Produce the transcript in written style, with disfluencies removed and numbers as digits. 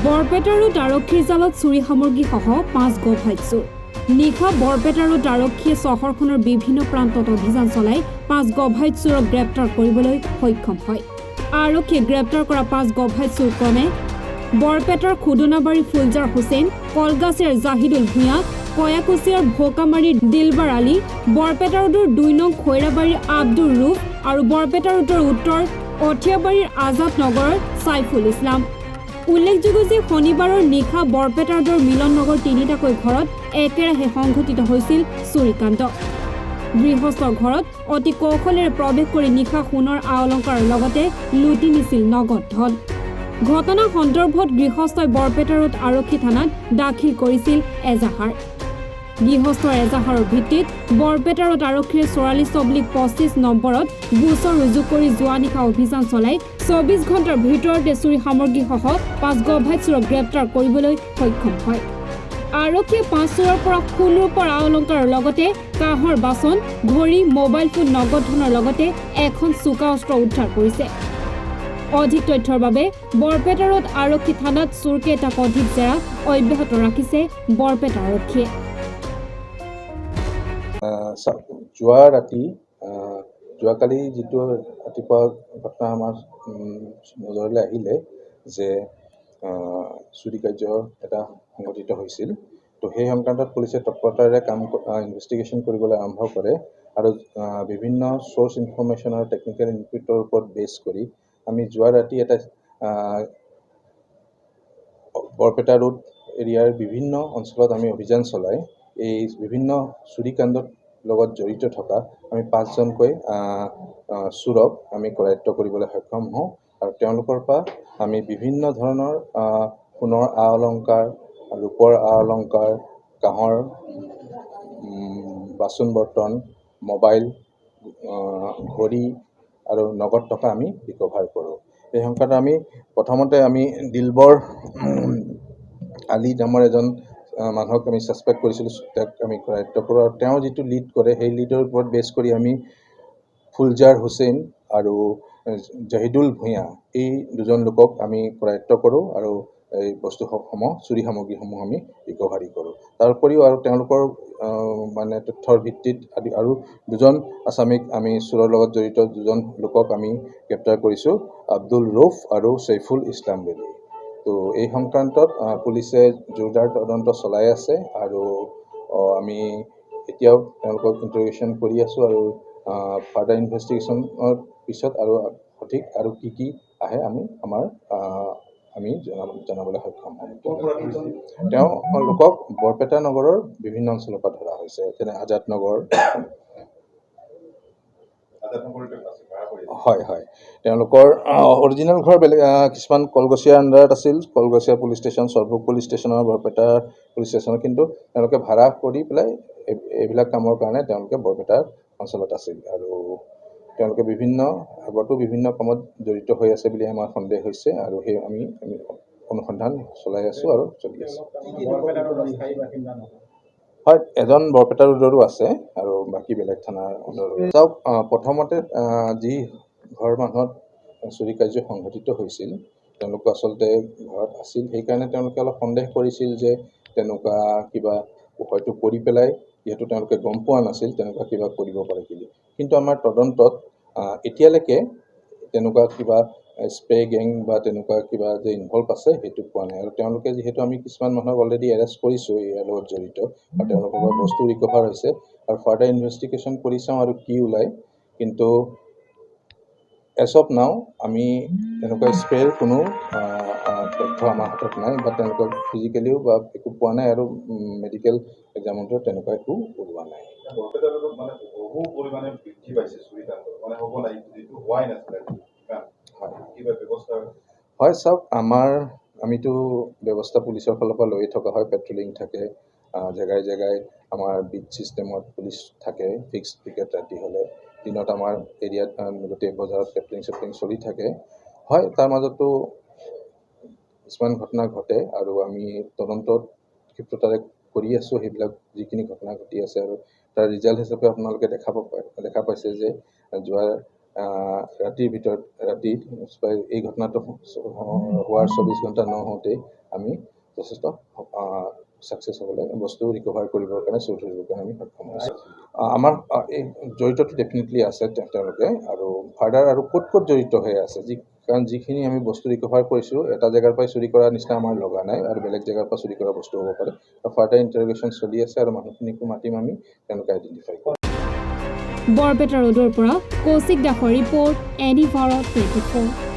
Barpeta road আৰক্ষীৰ জালত চুৰি সামগ্ৰীসহ 5 গভাইট চোৰ। নিশা বৰপেটা ৰোড আৰক্ষীয়ে চহৰখনৰ বিভিন্ন প্ৰান্তত অভিযান চলাই 5 গভাইট চোৰক গ্ৰেপ্তাৰ কৰিবলৈ সক্ষম হয়। আৰক্ষীয়ে গ্ৰেপ্তাৰ কৰা 5 গভাইট চোৰ ক্ৰমে বৰপেটাৰ খুদনাবাৰী ফুলজাৰ হুছেইন, কলগাছিয়াৰ জাহিদুল ভূঞা, কয়াকুছিয়াৰ ভোকামাৰীৰ দিলবাৰ আলী, বৰপেটা ৰোডৰ 2 নং খৈৰাবাৰীৰ আব্দুৰ ৰুফ আৰু বৰপেটা ৰোডৰ উত্তৰ অঠিয়াবাৰীৰ আজাদ নগৰৰ সাইফুল ইছলাম। উল্লেখযোগ্য যে শনিবাৰৰ নিশা বৰপেটা ৰোডৰ মিলন নগৰ 3টাকৈ ঘৰত একেৰাহে সংঘটিত হৈছিল চুৰিকাণ্ড। গৃহস্থৰ ঘৰত অতি কৌশলেৰে প্ৰৱেশ কৰি নিশা সোণৰ আ অলংকাৰৰ লগতে লুটি নিছিল নগদ ধন। ঘটনা সন্দৰ্ভত গৃহস্থই বৰপেটা ৰোড আৰক্ষী থানাত দাখিল কৰিছিল এজাহাৰ। গৃহস্থৰ এজাহাৰৰ ভিত্তিত বৰপেটা ৰোড আৰক্ষীয়ে 44/25 নম্বৰত গোচৰ ৰুজু কৰি যোৱা নিশা অভিযান চলাই 24 ঘণ্টাৰ ভিতৰতে চুৰি সামগ্ৰীসহ 5 গভাইট চোৰক গ্ৰেপ্তাৰ কৰিবলৈ সক্ষম হয়। আৰক্ষীয়ে 5 চোৰৰ পৰা সোণৰূপৰ আ অলংকাৰৰ লগতে কাঁহৰ বাচন, ঘড়ী, মোবাইল ফোন, নগদ ধনৰ লগতে এখন চোকা অস্ত্ৰ উদ্ধাৰ কৰিছে। অধিক তথ্যৰ বাবে বৰপেটা ৰোড আৰক্ষী থানাত চোৰকেইটাক অধিক জেৰা অব্যাহত ৰাখিছে বৰপেটা আৰক্ষীয়ে। যোৱাকালি যিটো ৰাতিপুৱা ঘটনা আমাৰ নজৰলৈ আহিলে যে চুৰি কাৰ্য এটা সংঘটিত হৈছিল। তো সেই সংক্ৰান্তত পুলিচে তৎপৰতাৰে ইনভেষ্টিগেশ্যন কৰিবলৈ আৰম্ভ কৰে আৰু বিভিন্ন চ'ৰ্চ ইনফৰমেশ্যন আৰু টেকনিকেল ইনপুটৰ ওপৰত বেছ কৰি আমি যোৱা ৰাতি এটা বৰপেটা ৰোড এৰিয়াৰ বিভিন্ন অঞ্চলত আমি অভিযান চলাই এই বিভিন্ন চুৰিকাণ্ডত লগত জড়িত থকা আমি 5জনকৈ চোৰক আমি কৰায়ত্ব কৰিবলৈ সক্ষম হওঁ আৰু তেওঁলোকৰ পৰা আমি বিভিন্ন ধৰণৰ সোণৰ আ অলংকাৰ, ৰূপৰ আ অলংকাৰ, কাঁহৰ বাচন বৰ্তন, মোবাইল, ঘড়ী আৰু নগদ টকা আমি ৰিকভাৰ কৰোঁ। এই সংক্ৰান্তত আমি প্ৰথমতে আমি দিলবৰ আলী নামৰ এজন মানুহক আমি ছাছপেক্ট কৰিছিলোঁ, তাক আমি কৰায়ত্ব কৰোঁ আৰু তেওঁ যিটো লিড কৰে সেই লিডৰ ওপৰত বেছ কৰি আমি ফুলজাৰ হুছেইন আৰু জাহিদুল ভূঞা এই 2জন লোকক আমি কৰায়ত্ব কৰোঁ আৰু এই বস্তুসমূহ চুৰি সামগ্ৰীসমূহ আমি ৰিকভাৰী কৰোঁ। তাৰ উপৰিও আৰু তেওঁলোকৰ তথ্যৰ ভিত্তিত আৰু 2জন আছামিক আমি চোৰৰ লগত জড়িত 2জন লোকক আমি গ্ৰেপ্তাৰ কৰিছোঁ, আব্দুল ৰুফ আৰু সাইফুল ইছলাম বুলি। তো এই সংক্ৰান্তত পুলিচে জোৰদাৰ তদন্ত চলাই আছে আৰু আমি এতিয়াও তেওঁলোকক ইণ্টাৰগেশ্যন কৰি আছোঁ আৰু ফাৰ্ডাৰ ইনভেষ্টিগেশ্যনৰ পিছত আৰু সঠিক আৰু কি আহে আমি জনাবলৈ সক্ষম হ'ম। তেওঁলোকক বৰপেটা নগৰৰ বিভিন্ন অঞ্চলৰ পৰা ধৰা হৈছে, যেনে আজাদ নগৰ। হয়, তেওঁলোকৰ অৰিজিনেল ঘৰ বেলেগ, কিছুমান কলগছিয়াৰ আণ্ডাৰত আছিল, Kalgachia police station, Sorbhog police ষ্টেচনৰ, বৰপেটা পুলিচ ষ্টেচনৰ, কিন্তু তেওঁলোকে ভাড়া কৰি পেলাই এইবিলাক কামৰ কাৰণে তেওঁলোকে বৰপেটাৰ অঞ্চলত আছিল আৰু তেওঁলোকে আগতো বিভিন্ন কামত জড়িত হৈ আছে বুলি আমাৰ সন্দেহ হৈছে আৰু সেই আমি অনুসন্ধান চলাই আছোঁ আৰু চলি আছে। হয়, এজন বৰপেটা ৰোডৰো আছে আৰু বাকী বেলেগ থানাৰ চাওক, প্ৰথমতে যি ঘৰ মানুহত চুৰি কাৰ্য সংঘটিত হৈছিল তেওঁলোক আচলতে ঘৰত আছিল, সেইকাৰণে তেওঁলোকে অলপ সন্দেহ কৰিছিল যে তেনেকুৱা কিবা হয়তো কৰি পেলাই, যিহেতু তেওঁলোকে গম পোৱা নাছিল তেনেকুৱা কিবা কৰিব পাৰে বুলি। কিন্তু আমাৰ তদন্তত এতিয়ালৈকে তেনেকুৱা কিবা স্প্ৰে গেং বা তেনেকুৱা কিবা যে ইনভলভ আছে সেইটো পোৱা নাই আৰু তেওঁলোকে যিহেতু আমি কিছুমান মানুহক অলৰেডি এৰেষ্ট কৰিছোঁ ইয়াৰ লগত জড়িত আৰু তেওঁলোকৰ পৰা বস্তু ৰিকভাৰ হৈছে আৰু ফাৰ্ডাৰ ইনভেষ্টিগেশ্যন কৰি চাওঁ আৰু কি ওলায়। কিন্তু এজ অফ নাও আমি তেনেকুৱা স্প্ৰেৰ কোনো তথ্য আমাৰ হাতত নাই বা তেওঁলোকক ফিজিকেলিও বা একো পোৱা নাই আৰু মেডিকেল এক্সামতো তেনেকুৱা একো ওলোৱা নাই। বহু পৰিমাণে বৃদ্ধি পাইছে চুৰিকাণ্ড, হ'ব লাগিব যিটো হোৱাই নাছিলে। কিবা ব্যৱস্থা হয়, চাওক, আমিতো ব্যৱস্থা পুলিচৰ ফালৰ পৰা লৈয়ে থকা হয়, পেট্ৰলিং থাকে, জেগাই আমাৰ বিট ছিষ্টেমত পুলিচ থাকে, ফিক্সড পিকেট ৰাতি হ'লে, দিনত আমাৰ এৰিয়াত গোটেই বজাৰত পেট্ৰলিং চলি থাকে। হয়, তাৰ মাজতো কিছুমান ঘটনা ঘটে আৰু আমি তদন্তত ক্ষিপ্ৰতাৰে কৰি আছোঁ সেইবিলাক যিখিনি ঘটনা ঘটি আছে আৰু তাৰ ৰিজাল্ট হিচাপে আপোনালোকে দেখা পাইছে যে যোৱা ৰাতিৰ ভিতৰত এই ঘটনাটো হোৱাৰ 24 ঘণ্টা নহওঁতেই আমি যথেষ্ট ছাকচেছ হ'বলৈ বস্তু ৰিকভাৰ কৰিবৰ কাৰণে চৌধুৰীৰ কাৰণে আমি সক্ষম হৈছোঁ। আমাৰ এই জড়িতটো ডেফিনেটলি আছে তেওঁলোকে, আৰু ফাৰ্ডাৰ আৰু ক'ত জড়িত হৈ আছে কাৰণ যিখিনি আমি বস্তু ৰিকভাৰ কৰিছোঁ এটা জেগাৰ পৰাই চুৰি কৰা নিচিনা আমাৰ লগা নাই, আৰু বেলেগ জেগাৰ পৰা চুৰি কৰা বস্তু হ'ব পাৰে। ফাৰ্ডাৰ ইণ্টাৰগেশ্যন চলি আছে আৰু মানুহখিনিকো মাতিম আমি, তেওঁলোকে আইডেণ্টিফাই কৰিম। বৰপেটা ৰোডৰ পৰা কৌশিক দাসৰ ৰিপৰ্ট, NE Bharat 24।